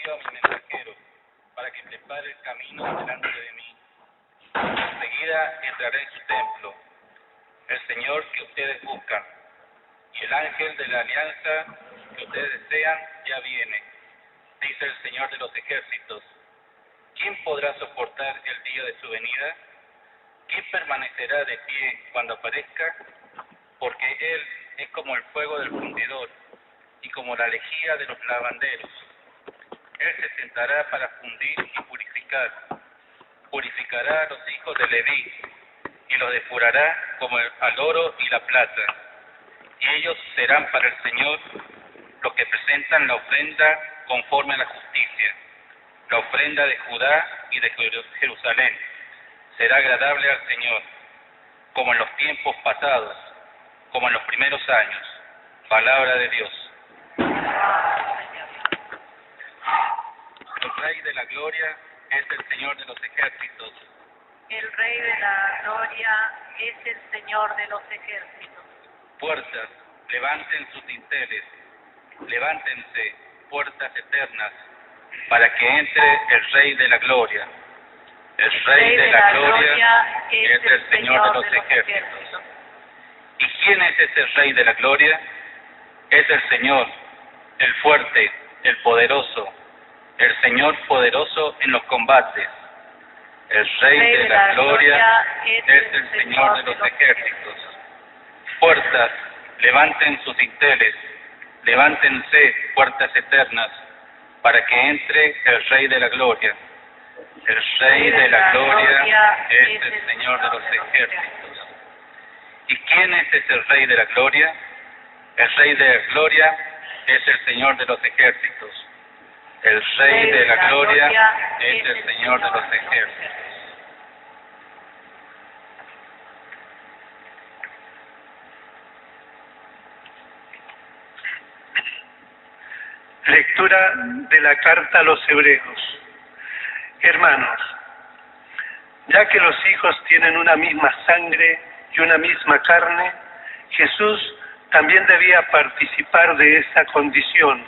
envío a mi mensajero para que prepare el camino delante de mí. Enseguida entraré en su templo, el Señor que ustedes buscan, y el ángel de la alianza que ustedes desean ya viene, dice el Señor de los ejércitos. ¿Quién podrá soportar el día de su venida? ¿Quién permanecerá de pie cuando aparezca? Porque Él es como el fuego del fundidor y como la lejía de los lavanderos. Él se sentará para fundir y purificar. Purificará a los hijos de Leví y los depurará como al oro y la plata. Y ellos serán para el Señor los que presentan la ofrenda conforme a la justicia, la ofrenda de Judá y de Jerusalén. Será agradable al Señor, como en los tiempos pasados, como en los primeros años. Palabra de Dios. El Rey de la Gloria es el Señor de los ejércitos. El Rey de la Gloria es el Señor de los ejércitos. Puertas, levanten sus dinteles, levántense, puertas eternas, para que entre el Rey de la Gloria. El Rey de la Gloria es el Señor de los ejércitos. ¿Y quién es ese Rey de la Gloria? Es el Señor, el fuerte, el poderoso, el Señor poderoso en los combates. El Rey de la Gloria es el Señor de los ejércitos. Puertas, levanten sus dinteles, levántense, puertas eternas, para que entre el Rey de la Gloria. El Rey de la Gloria es el Señor de los ejércitos. ¿Y quién es ese Rey de la Gloria? El Rey de la Gloria es el Señor de los ejércitos. El Rey de la Gloria es el Señor de los ejércitos. Lectura de la carta a los Hebreos. Hermanos, ya que los hijos tienen una misma sangre y una misma carne, Jesús también debía participar de esa condición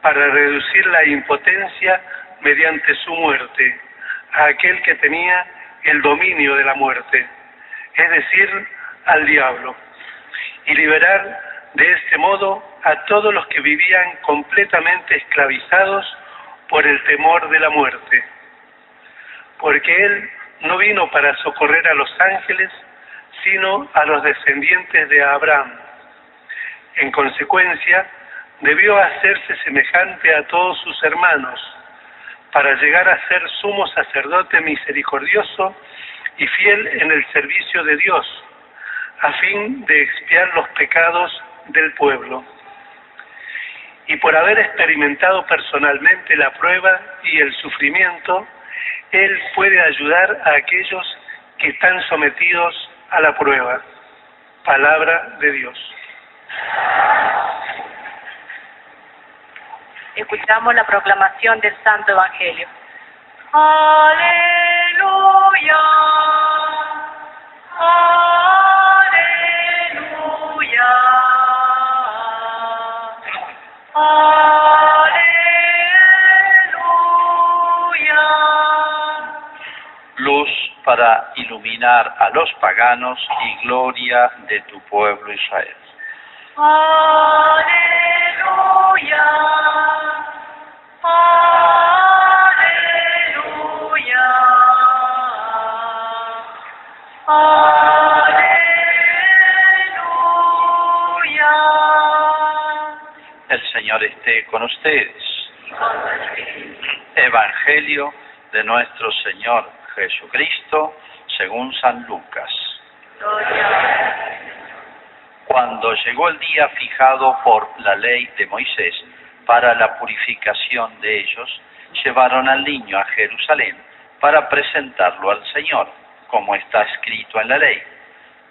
para reducir la impotencia mediante su muerte a aquel que tenía el dominio de la muerte, es decir, al diablo, y liberar de este modo a todos los que vivían completamente esclavizados por el temor de la muerte. Porque Él no vino para socorrer a los ángeles, sino a los descendientes de Abraham. En consecuencia, debió hacerse semejante a todos sus hermanos, para llegar a ser sumo sacerdote misericordioso y fiel en el servicio de Dios, a fin de expiar los pecados del pueblo. Y por haber experimentado personalmente la prueba y el sufrimiento, Él puede ayudar a aquellos que están sometidos a la prueba. Palabra de Dios. Escuchamos la proclamación del Santo Evangelio. Aleluya, aleluya, aleluya. Luz para iluminar a los paganos y gloria de tu pueblo Israel. Aleluya, aleluya, aleluya. El Señor esté con ustedes. Evangelio de nuestro Señor Jesucristo según San Lucas. Cuando llegó el día fijado por la ley de Moisés para la purificación de ellos, llevaron al niño a Jerusalén para presentarlo al Señor, como está escrito en la ley.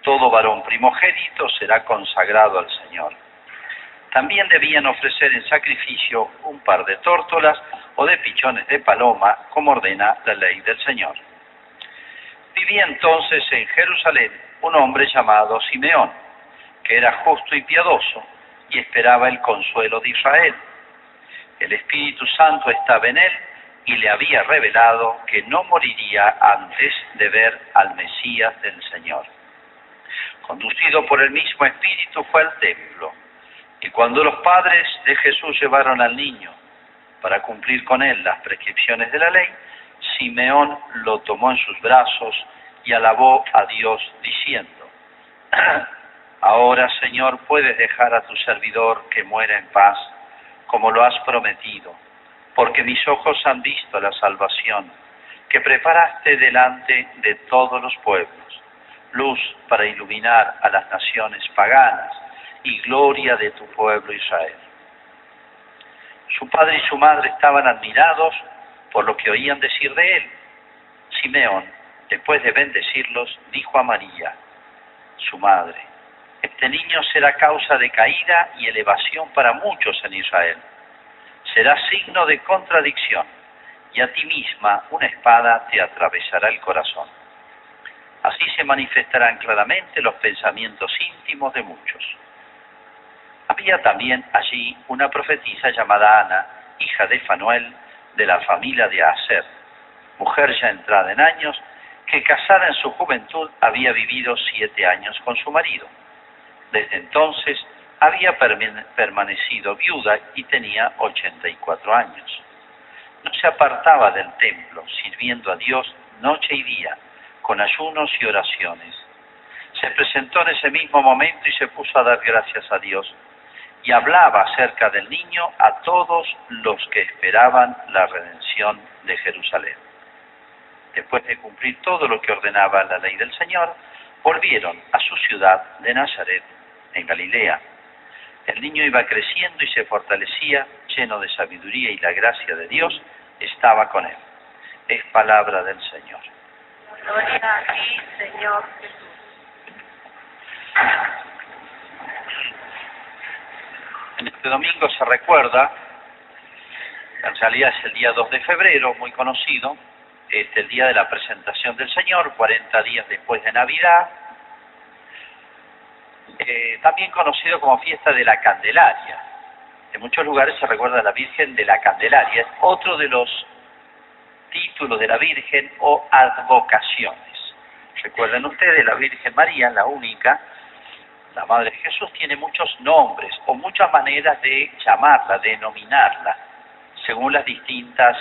Todo varón primogénito será consagrado al Señor. También debían ofrecer en sacrificio un par de tórtolas o de pichones de paloma, como ordena la ley del Señor. Vivía entonces en Jerusalén un hombre llamado Simeón, que era justo y piadoso, y esperaba el consuelo de Israel. El Espíritu Santo estaba en él y le había revelado que no moriría antes de ver al Mesías del Señor. Conducido por el mismo Espíritu fue al templo, y cuando los padres de Jesús llevaron al niño para cumplir con él las prescripciones de la ley, Simeón lo tomó en sus brazos y alabó a Dios diciendo: Ahora, Señor, puedes dejar a tu servidor que muera en paz, como lo has prometido, porque mis ojos han visto la salvación que preparaste delante de todos los pueblos, luz para iluminar a las naciones paganas y gloria de tu pueblo Israel. Su padre y su madre estaban admirados por lo que oían decir de él. Simeón, después de bendecirlos, dijo a María, su madre: Este niño será causa de caída y elevación para muchos en Israel. Será signo de contradicción, y a ti misma una espada te atravesará el corazón. Así se manifestarán claramente los pensamientos íntimos de muchos. Había también allí una profetisa llamada Ana, hija de Fanuel, de la familia de Aser, mujer ya entrada en años, que casada en su juventud había vivido 7 años con su marido. Desde entonces había permanecido viuda y tenía 84 años. No se apartaba del templo, sirviendo a Dios noche y día, con ayunos y oraciones. Se presentó en ese mismo momento y se puso a dar gracias a Dios, y hablaba acerca del niño a todos los que esperaban la redención de Jerusalén. Después de cumplir todo lo que ordenaba la ley del Señor, volvieron a su ciudad de Nazaret, en Galilea. El niño iba creciendo y se fortalecía, lleno de sabiduría, y la gracia de Dios estaba con él. Es palabra del Señor. Gloria a ti, Señor Jesús. En este domingo se recuerda, en realidad es el día 2 de febrero, muy conocido, el día de la presentación del Señor, 40 días después de Navidad, también conocido como fiesta de la Candelaria. En muchos lugares se recuerda a la Virgen de la Candelaria, es otro de los títulos de la Virgen o advocaciones. Recuerden ustedes, la Virgen María, la única, la Madre de Jesús, tiene muchos nombres o muchas maneras de llamarla, de denominarla, según las distintas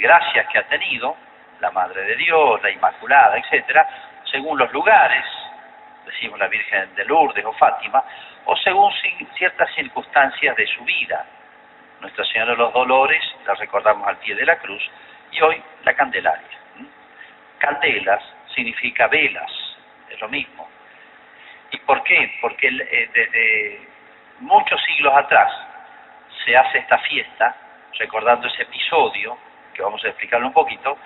gracias que ha tenido, la Madre de Dios, la Inmaculada, etcétera, según los lugares, decimos la Virgen de Lourdes o Fátima, o según ciertas circunstancias de su vida. Nuestra Señora de los Dolores la recordamos al pie de la cruz, y hoy la Candelaria. Candelas significa velas, es lo mismo. ¿Y por qué? Porque desde muchos siglos atrás se hace esta fiesta, recordando ese episodio, que vamos a explicarlo un poquito.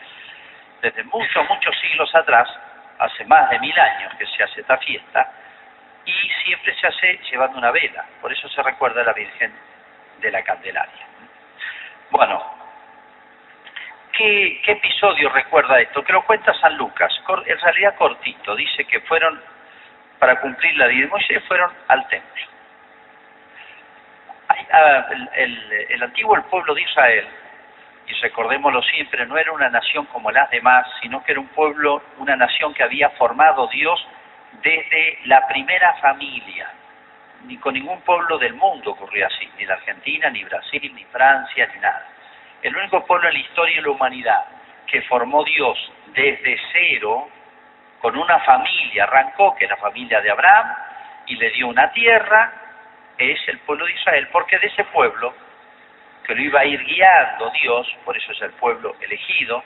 Desde muchos siglos atrás, hace más de 1000 años que se hace esta fiesta, y siempre se hace llevando una vela. Por eso se recuerda a la Virgen de la Candelaria. Bueno, ¿qué episodio recuerda esto? Que lo cuenta San Lucas, en realidad cortito. Dice que fueron, para cumplir la ley de Moisés, fueron al templo. El antiguo pueblo de Israel, y recordémoslo siempre, no era una nación como las demás, sino que era un pueblo, una nación que había formado Dios desde la primera familia. Ni con ningún pueblo del mundo ocurrió así, ni la Argentina, ni Brasil, ni Francia, ni nada. El único pueblo en la historia de la humanidad que formó Dios desde cero, con una familia, arrancó, que era la familia de Abraham, y le dio una tierra, es el pueblo de Israel, porque de ese pueblo, que lo iba a ir guiando Dios, por eso es el pueblo elegido,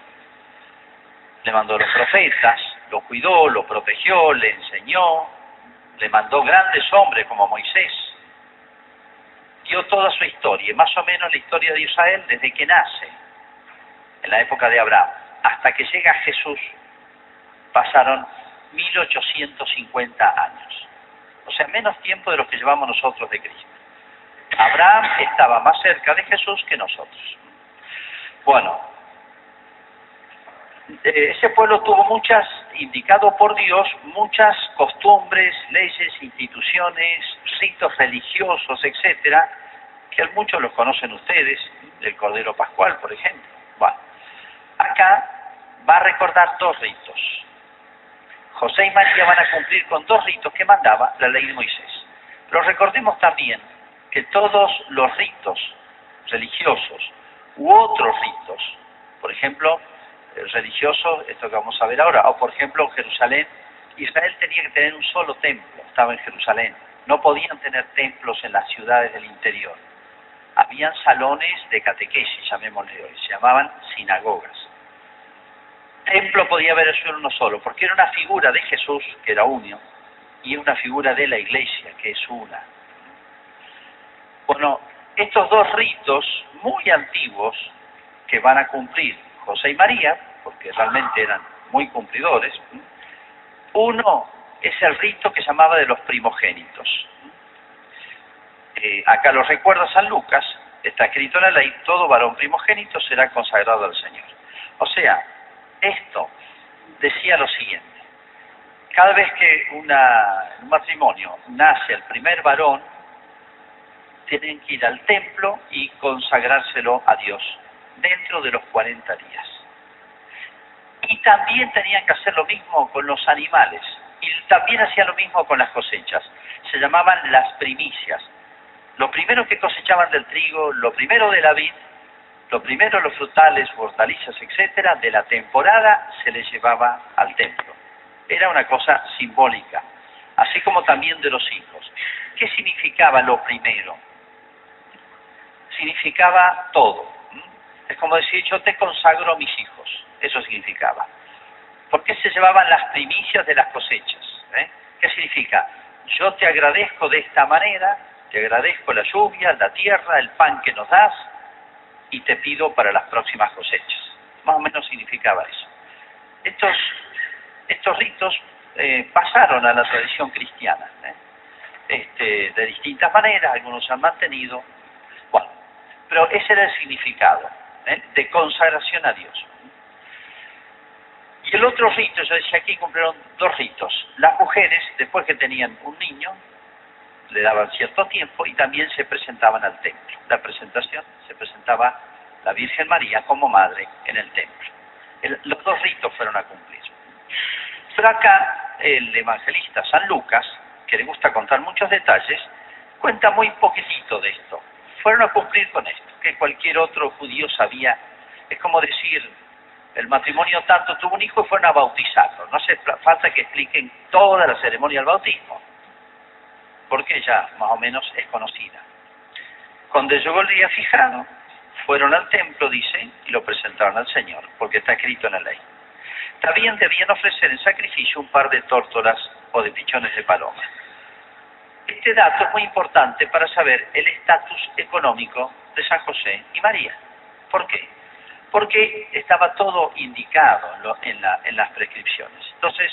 le mandó los profetas, lo cuidó, lo protegió, le enseñó, le mandó grandes hombres como Moisés, dio toda su historia, más o menos la historia de Israel desde que nace, en la época de Abraham, hasta que llega Jesús, pasaron 1850 años, o sea, menos tiempo de los que llevamos nosotros de Cristo. Abraham estaba más cerca de Jesús que nosotros. Bueno, ese pueblo tuvo indicado por Dios, muchas costumbres, leyes, instituciones, ritos religiosos, etcétera, que muchos los conocen ustedes, del Cordero Pascual, por ejemplo. Bueno, acá va a recordar 2 ritos. José y María van a cumplir con 2 ritos que mandaba la ley de Moisés. Pero recordemos también que todos los ritos religiosos u otros ritos, por ejemplo, religiosos, esto que vamos a ver ahora, o por ejemplo en Jerusalén, Israel tenía que tener un solo templo, estaba en Jerusalén, no podían tener templos en las ciudades del interior. Habían salones de catequesis, llamémosle hoy, se llamaban sinagogas. Templo podía haber uno solo, porque era una figura de Jesús, que era uno, y una figura de la iglesia, que es una. Bueno, estos 2 ritos muy antiguos que van a cumplir José y María, porque realmente eran muy cumplidores, uno es el rito que se llamaba de los primogénitos. Acá lo recuerda San Lucas, está escrito en la ley, todo varón primogénito será consagrado al Señor. O sea, esto decía lo siguiente: cada vez que en un matrimonio nace el primer varón, tienen que ir al templo y consagrárselo a Dios dentro de los 40 días. Y también tenían que hacer lo mismo con los animales, y también hacían lo mismo con las cosechas. Se llamaban las primicias. Lo primero que cosechaban del trigo, lo primero de la vid, lo primero los frutales, hortalizas, etcétera, de la temporada se les llevaba al templo. Era una cosa simbólica, así como también de los hijos. ¿Qué significaba lo primero? Significaba todo. Es como decir, yo te consagro a mis hijos. Eso significaba. ¿Por qué se llevaban las primicias de las cosechas? ¿Qué significa? Yo te agradezco de esta manera, te agradezco la lluvia, la tierra, el pan que nos das, y te pido para las próximas cosechas. Más o menos significaba eso. Estos ritos pasaron a la tradición cristiana, de distintas maneras, algunos se han mantenido. Bueno, pero ese era el significado, de consagración a Dios. Y el otro rito, yo decía aquí, cumplieron 2 ritos. Las mujeres, después que tenían un niño, le daban cierto tiempo y también se presentaban al templo. La presentación, se presentaba la Virgen María como madre en el templo. Los 2 ritos fueron a cumplir. Pero acá el evangelista San Lucas, que le gusta contar muchos detalles, cuenta muy poquitito de esto. Fueron a cumplir con esto, que cualquier otro judío sabía. Es como decir, el matrimonio tanto tuvo un hijo y fueron a bautizarlo. No hace falta que expliquen toda la ceremonia del bautismo, porque ya más o menos es conocida. Cuando llegó el día fijado, fueron al templo, dice, y lo presentaron al Señor, porque está escrito en la ley. También debían ofrecer en sacrificio un par de tórtolas o de pichones de paloma. Este dato es muy importante para saber el estatus económico de San José y María. ¿Por qué? Porque estaba todo indicado en las prescripciones. Entonces,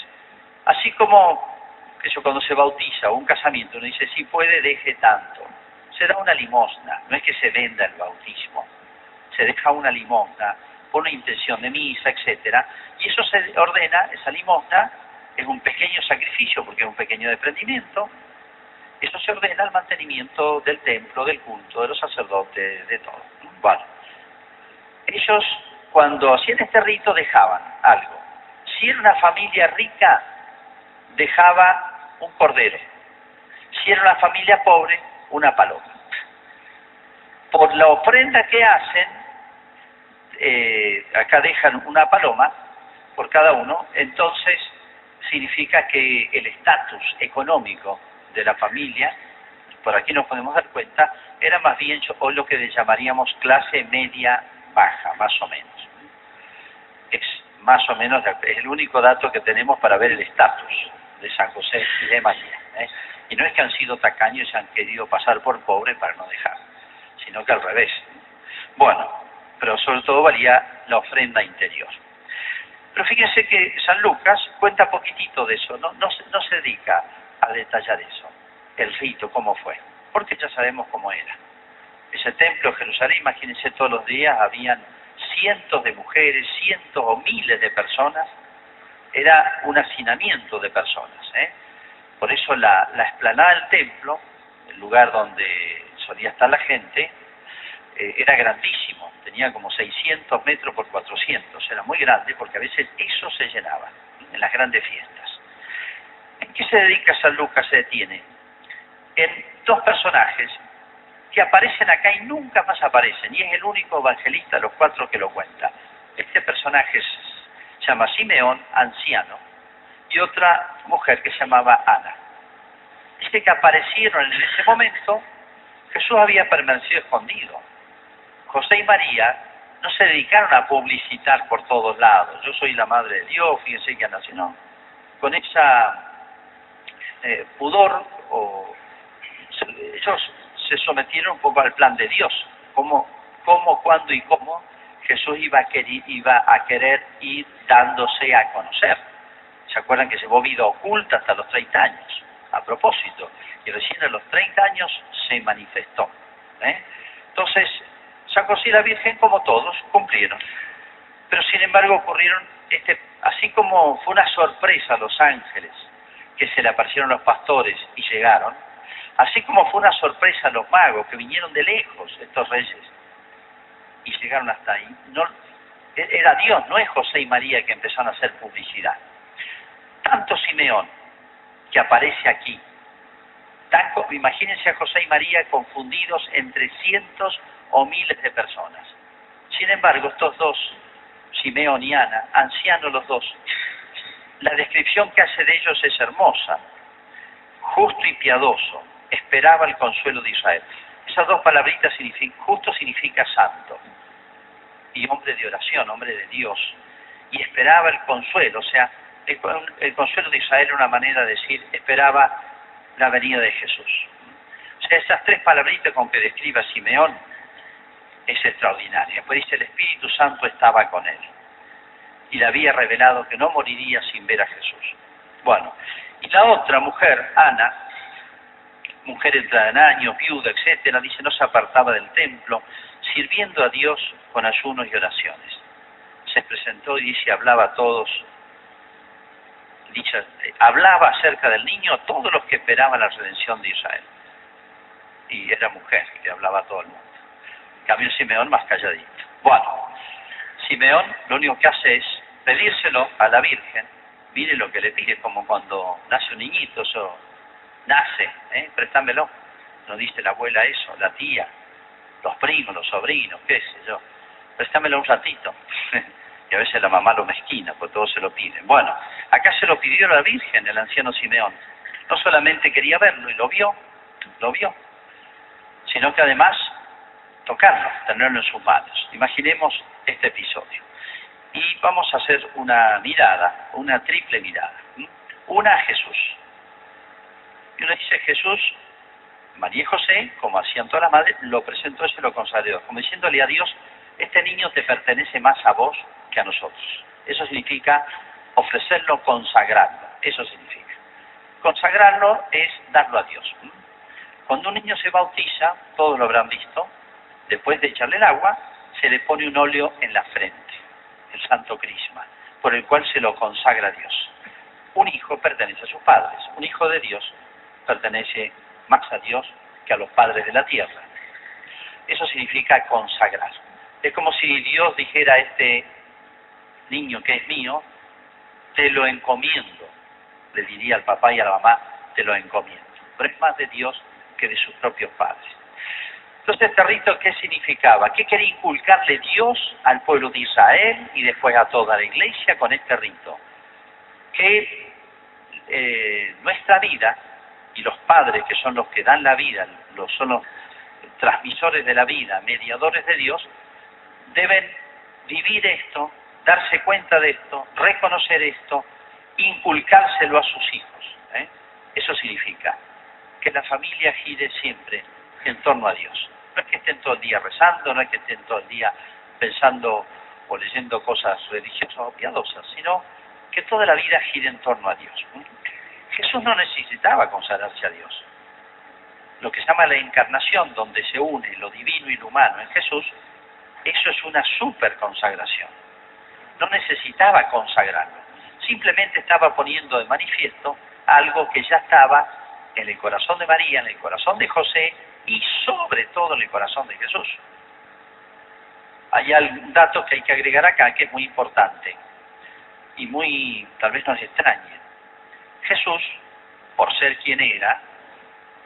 así como cuando se bautiza o un casamiento, uno dice, si puede, deje tanto. Se da una limosna, no es que se venda el bautismo. Se deja una limosna por una intención de misa, etcétera, y eso se ordena, esa limosna es un pequeño sacrificio, porque es un pequeño desprendimiento. Eso se ordena al mantenimiento del templo, del culto, de los sacerdotes, de todo. Bueno, ellos cuando hacían este rito dejaban algo. Si era una familia rica, dejaba un cordero. Si era una familia pobre, una paloma. Por la ofrenda que hacen, acá dejan una paloma por cada uno, entonces significa que el estatus económico de la familia, por aquí nos podemos dar cuenta, era más bien hoy lo que llamaríamos clase media baja, más o menos. Es más o menos el único dato que tenemos para ver el estatus de San José y de María. Y no es que han sido tacaños y se han querido pasar por pobres para no dejar, sino que al revés. Bueno, pero sobre todo valía la ofrenda interior. Pero fíjense que San Lucas cuenta poquitito de eso, no se dedica a detallar eso, el rito, cómo fue, porque ya sabemos cómo era. Ese templo de Jerusalén, imagínense, todos los días habían cientos de mujeres, cientos o miles de personas, era un hacinamiento de personas. Por eso la explanada del templo, el lugar donde solía estar la gente, era grandísimo, tenía como 600 metros por 400, era muy grande porque a veces eso se llenaba en las grandes fiestas. ¿En qué se dedica San Lucas? Se detiene en dos personajes que aparecen acá y nunca más aparecen, y es el único evangelista de los cuatro que lo cuenta. Este personaje se llama Simeón, anciano, y otra mujer que se llamaba Ana. Dice que aparecieron en ese momento. Jesús había permanecido escondido. José y María no se dedicaron a publicitar por todos lados. Yo soy la madre de Dios, fíjense que nació. No. Con esa pudor, ellos se sometieron un poco al plan de Dios. Cómo, cuándo y cómo Jesús iba a querer ir dándose a conocer. ¿Se acuerdan que llevó vida oculta hasta los 30 años? A propósito, y recién a los 30 años se manifestó. Entonces, San José y la Virgen, como todos, cumplieron. Pero sin embargo ocurrieron, así como fue una sorpresa a los ángeles, que se le aparecieron los pastores y llegaron, así como fue una sorpresa a los magos, que vinieron de lejos, estos reyes, y llegaron hasta ahí. No, era Dios, no es José y María que empezaron a hacer publicidad. Tanto Simeón, que aparece aquí, imagínense a José y María confundidos entre cientos o miles de personas. Sin embargo, estos dos, Simeón y Ana, ancianos los dos, la descripción que hace de ellos es hermosa. Justo y piadoso, esperaba el consuelo de Israel. Esas dos palabritas significan, justo significa santo, y hombre de oración, hombre de Dios, y esperaba el consuelo, o sea, el consuelo de Israel era una manera de decir, esperaba la venida de Jesús. O sea, esas tres palabritas con que describe a Simeón es extraordinaria. Pues dice, el Espíritu Santo estaba con él y le había revelado que no moriría sin ver a Jesús. Bueno, y la otra mujer, Ana, mujer entrada en años, viuda, etcétera, dice, no se apartaba del templo, sirviendo a Dios con ayunos y oraciones. Se presentó y dice, hablaba a todos, hablaba acerca del niño a todos los que esperaban la redención de Israel. Y era mujer que hablaba a todo el mundo. En cambio Simeón más calladito. Bueno, Simeón lo único que hace es pedírselo a la Virgen. Mire lo que le pide, como cuando nace un niñito, eso nace, préstamelo. No dice la abuela eso, la tía, los primos, los sobrinos, qué sé yo. Préstamelo un ratito. Y a veces la mamá lo mezquina, pues todos se lo piden. Bueno, acá se lo pidió la Virgen, el anciano Simeón. No solamente quería verlo y lo vio, sino que además tocarlo, tenerlo en sus manos. Imaginemos este episodio. Y vamos a hacer una mirada, una triple mirada. Una a Jesús. Y uno dice, Jesús, María y José, como hacían todas las madres, lo presentó y se lo consagró, como diciéndole a Dios, este niño te pertenece más a vos que a nosotros. Eso significa ofrecerlo, consagrarlo. Eso significa. Consagrarlo es darlo a Dios. Cuando un niño se bautiza, todos lo habrán visto, después de echarle el agua, se le pone un óleo en la frente, el santo crisma, por el cual se lo consagra a Dios. Un hijo pertenece a sus padres, un hijo de Dios pertenece más a Dios que a los padres de la tierra. Eso significa consagrar. Es como si Dios dijera a este niño que es mío, te lo encomiendo. Le diría al papá y a la mamá, te lo encomiendo. Pero es más de Dios que de sus propios padres. Entonces, este rito, ¿qué significaba? ¿Qué quería inculcarle Dios al pueblo de Israel y después a toda la iglesia con este rito? Que nuestra vida, y los padres, que son los que dan la vida, son los transmisores de la vida, mediadores de Dios, deben vivir esto, darse cuenta de esto, reconocer esto, inculcárselo a sus hijos. Eso significa que la familia gire siempre en torno a Dios. No es que estén todo el día rezando, no es que estén todo el día pensando o leyendo cosas religiosas o piadosas, sino que toda la vida gire en torno a Dios. Jesús no necesitaba consagrarse a Dios. Lo que se llama la encarnación, donde se une lo divino y lo humano en Jesús, eso es una super consagración. No necesitaba consagrarlo. Simplemente estaba poniendo de manifiesto algo que ya estaba en el corazón de María, en el corazón de José y sobre todo en el corazón de Jesús. Hay un dato que hay que agregar acá que es muy importante y muy, tal vez nos extrañe. Jesús, por ser quien era,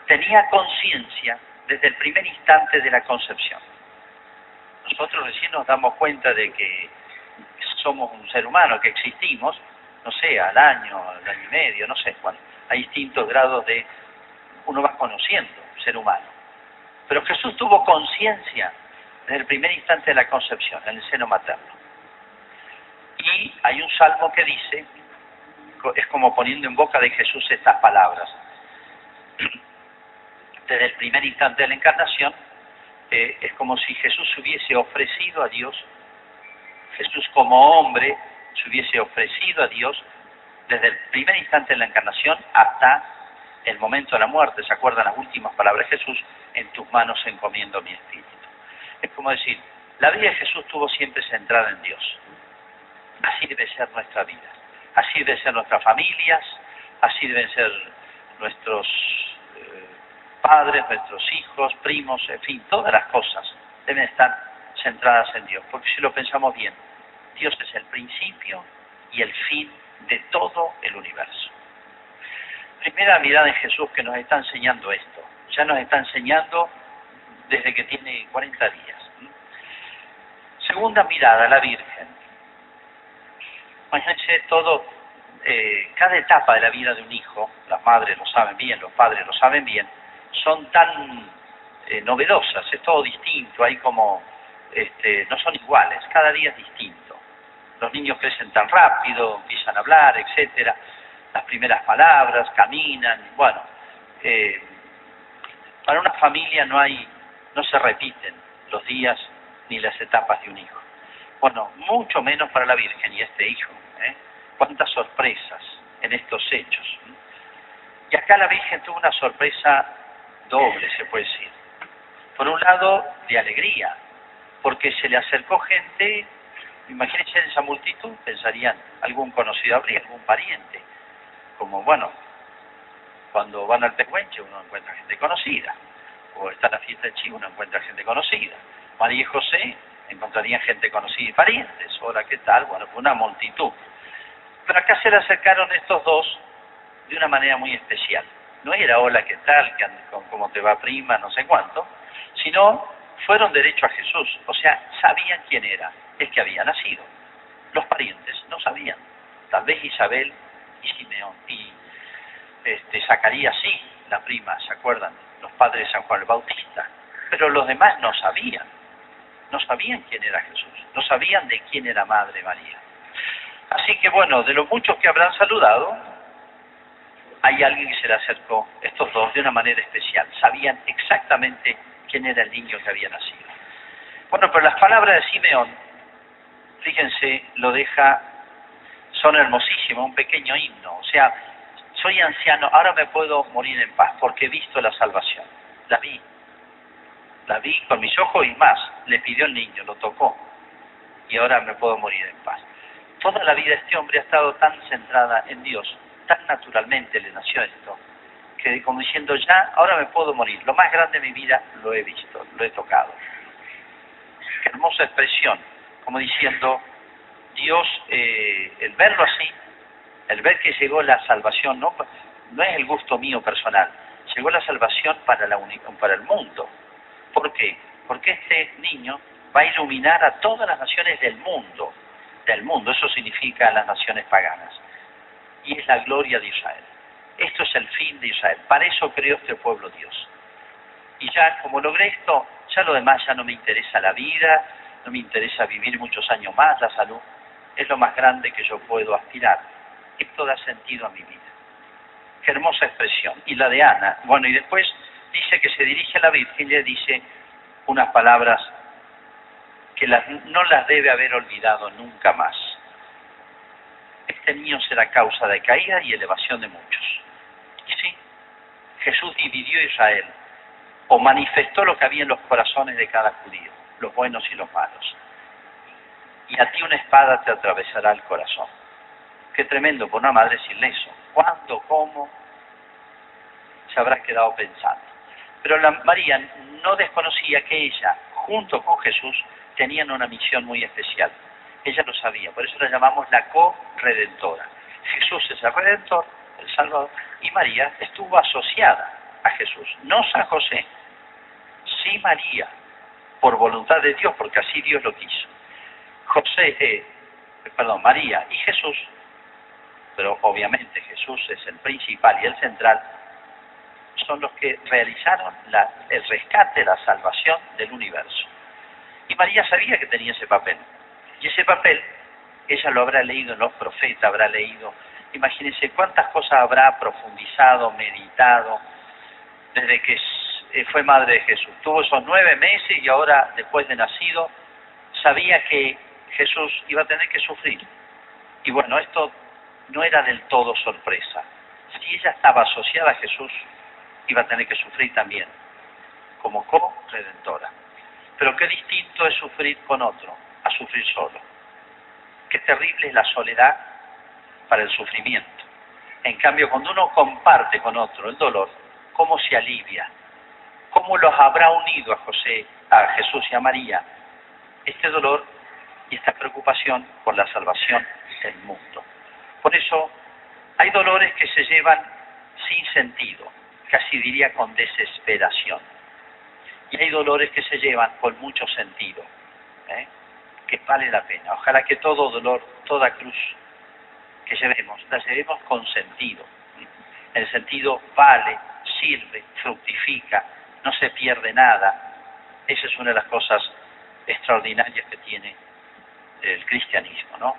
tenía conciencia desde el primer instante de la concepción. Nosotros recién nos damos cuenta de que somos un ser humano, que existimos, no sé, al año y medio, no sé cuánto. Hay distintos grados de... uno va conociendo ser humano. Pero Jesús tuvo conciencia desde el primer instante de la concepción, en el seno materno. Y hay un salmo que dice, es como poniendo en boca de Jesús estas palabras. Desde el primer instante de la encarnación, es como si Jesús se hubiese ofrecido a Dios. Jesús como hombre se hubiese ofrecido a Dios desde el primer instante de la encarnación hasta el momento de la muerte. ¿Se acuerdan las últimas palabras de Jesús? En tus manos encomiendo mi espíritu. Es como decir, la vida de Jesús estuvo siempre centrada en Dios. Así debe ser nuestra vida. Así deben ser nuestras familias, así deben ser nuestros padres, nuestros hijos, primos, en fin, todas las cosas deben estar centradas en Dios. Porque si lo pensamos bien, Dios es el principio y el fin de todo el universo. Primera mirada en Jesús que nos está enseñando esto. Ya nos está enseñando desde que tiene 40 días. Segunda mirada, la Virgen. Imagínense todo, cada etapa de la vida de un hijo, las madres lo saben bien, los padres lo saben bien, son tan novedosas, es todo distinto, hay como, no son iguales, cada día es distinto. Los niños crecen tan rápido, empiezan a hablar, etcétera, las primeras palabras, caminan, bueno, para una familia no se repiten los días ni las etapas de un hijo. Bueno, mucho menos para la Virgen y este hijo. Cuántas sorpresas en estos hechos. Y acá la Virgen tuvo una sorpresa doble, se puede decir. Por un lado, de alegría, porque se le acercó gente, imagínense en esa multitud, pensarían, algún conocido habría, algún pariente. Como, bueno, cuando van al Pehuenche uno encuentra gente conocida, o está en la fiesta de Chivo uno encuentra gente conocida. María y José encontrarían gente conocida y parientes. Hola, ¿qué tal? Bueno, fue una multitud. Pero acá se le acercaron estos dos de una manera muy especial. No era hola, ¿qué tal? ¿Cómo te va, prima? No sé cuánto. Sino fueron derecho a Jesús. O sea, sabían quién era, el que había nacido. Los parientes no sabían. Tal vez Isabel y Simeón y Zacarías sí, la prima, ¿se acuerdan? Los padres de San Juan el Bautista. Pero los demás no sabían. No sabían quién era Jesús. No sabían de quién era Madre María. Así que bueno, de los muchos que habrán saludado, hay alguien que se le acercó, estos dos, de una manera especial. Sabían exactamente quién era el niño que había nacido. Bueno, pero las palabras de Simeón, fíjense, son hermosísimas, un pequeño himno. O sea, soy anciano, ahora me puedo morir en paz, porque he visto la salvación. La vi con mis ojos y más. Le pidió el niño, lo tocó, y ahora me puedo morir en paz. Toda la vida este hombre ha estado tan centrada en Dios, tan naturalmente le nació esto, que como diciendo ya, ahora me puedo morir. Lo más grande de mi vida lo he visto, lo he tocado. Qué hermosa expresión, como diciendo, Dios, el verlo así, el ver que llegó la salvación, no es el gusto mío personal, llegó la salvación para el mundo. ¿Por qué? Porque este niño va a iluminar a todas las naciones del mundo, eso significa las naciones paganas, y es la gloria de Israel. Esto es el fin de Israel, para eso creó este pueblo Dios. Y ya como logré esto, ya lo demás ya no me interesa la vida, no me interesa vivir muchos años más, la salud es lo más grande que yo puedo aspirar. Esto da sentido a mi vida. Qué hermosa expresión. Y la de Ana, bueno, y después dice que se dirige a la Virgen y le dice unas palabras que no las debe haber olvidado nunca más. Este niño será causa de caída y elevación de muchos. Y sí, Jesús dividió Israel, o manifestó lo que había en los corazones de cada judío, los buenos y los malos. Y a ti una espada te atravesará el corazón. Qué tremendo por una madre decirle eso. ¿Cuándo, cómo? Se habrá quedado pensando. Pero María no desconocía que ella, junto con Jesús, tenían una misión muy especial. Ella lo sabía, por eso la llamamos la co-redentora. Jesús es el Redentor, el Salvador, y María estuvo asociada a Jesús, no San José, sí María, por voluntad de Dios, porque así Dios lo quiso. María y Jesús, pero obviamente Jesús es el principal y el central, son los que realizaron el rescate, la salvación del universo. Y María sabía que tenía ese papel. Y ese papel, ella lo habrá leído en los profetas, habrá leído, imagínense cuántas cosas habrá profundizado, meditado, desde que fue madre de Jesús. Tuvo esos 9 meses y ahora, después de nacido, sabía que Jesús iba a tener que sufrir. Y bueno, esto no era del todo sorpresa. Si ella estaba asociada a Jesús, iba a tener que sufrir también, como co-redentora. Pero qué distinto es sufrir con otro, a sufrir solo. Qué terrible es la soledad para el sufrimiento. En cambio, cuando uno comparte con otro el dolor, ¿cómo se alivia? ¿Cómo los habrá unido a Jesús y a María este dolor y esta preocupación por la salvación del mundo? Por eso, hay dolores que se llevan sin sentido, casi diría con desesperación. Y hay dolores que se llevan con mucho sentido, que vale la pena. Ojalá que todo dolor, toda cruz que llevemos, la llevemos con sentido. En el sentido vale, sirve, fructifica, no se pierde nada. Esa es una de las cosas extraordinarias que tiene el cristianismo, ¿no?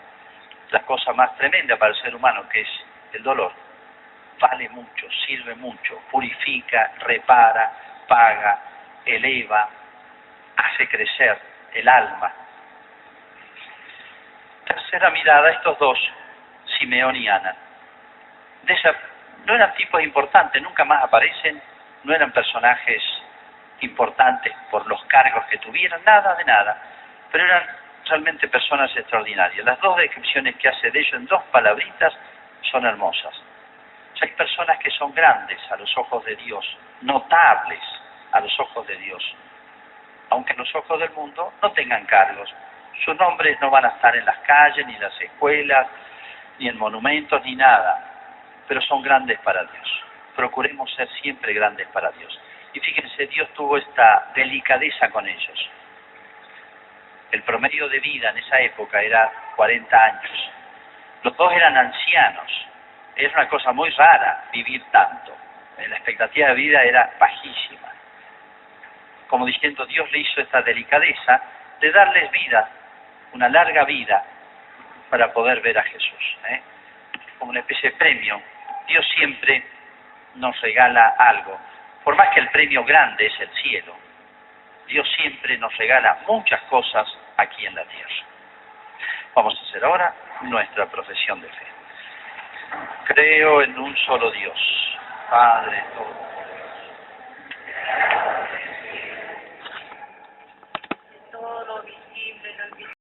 La cosa más tremenda para el ser humano, que es el dolor, vale mucho, sirve mucho, purifica, repara, paga, eleva, hace crecer el alma. Tercera mirada, estos dos, Simeón y Ana. No eran tipos importantes, nunca más aparecen, no eran personajes importantes por los cargos que tuvieran, nada de nada, pero eran realmente personas extraordinarias. Las dos descripciones que hace de ellos en 2 palabritas son hermosas. O sea, hay personas que son grandes a los ojos de Dios, notables a los ojos de Dios, aunque a los ojos del mundo no tengan cargos. Sus nombres no van a estar en las calles, ni en las escuelas, ni en monumentos, ni nada, pero son grandes para Dios. Procuremos ser siempre grandes para Dios. Y fíjense, Dios tuvo esta delicadeza con ellos. El promedio de vida en esa época era 40 años. Los dos eran ancianos. Es una cosa muy rara vivir tanto. La expectativa de vida era bajísima. Como diciendo, Dios le hizo esta delicadeza de darles vida, una larga vida, para poder ver a Jesús. Como una especie de premio. Dios siempre nos regala algo. Por más que el premio grande es el cielo, Dios siempre nos regala muchas cosas aquí en la tierra. Vamos a hacer ahora nuestra profesión de fe. Creo en un solo Dios, Padre todo.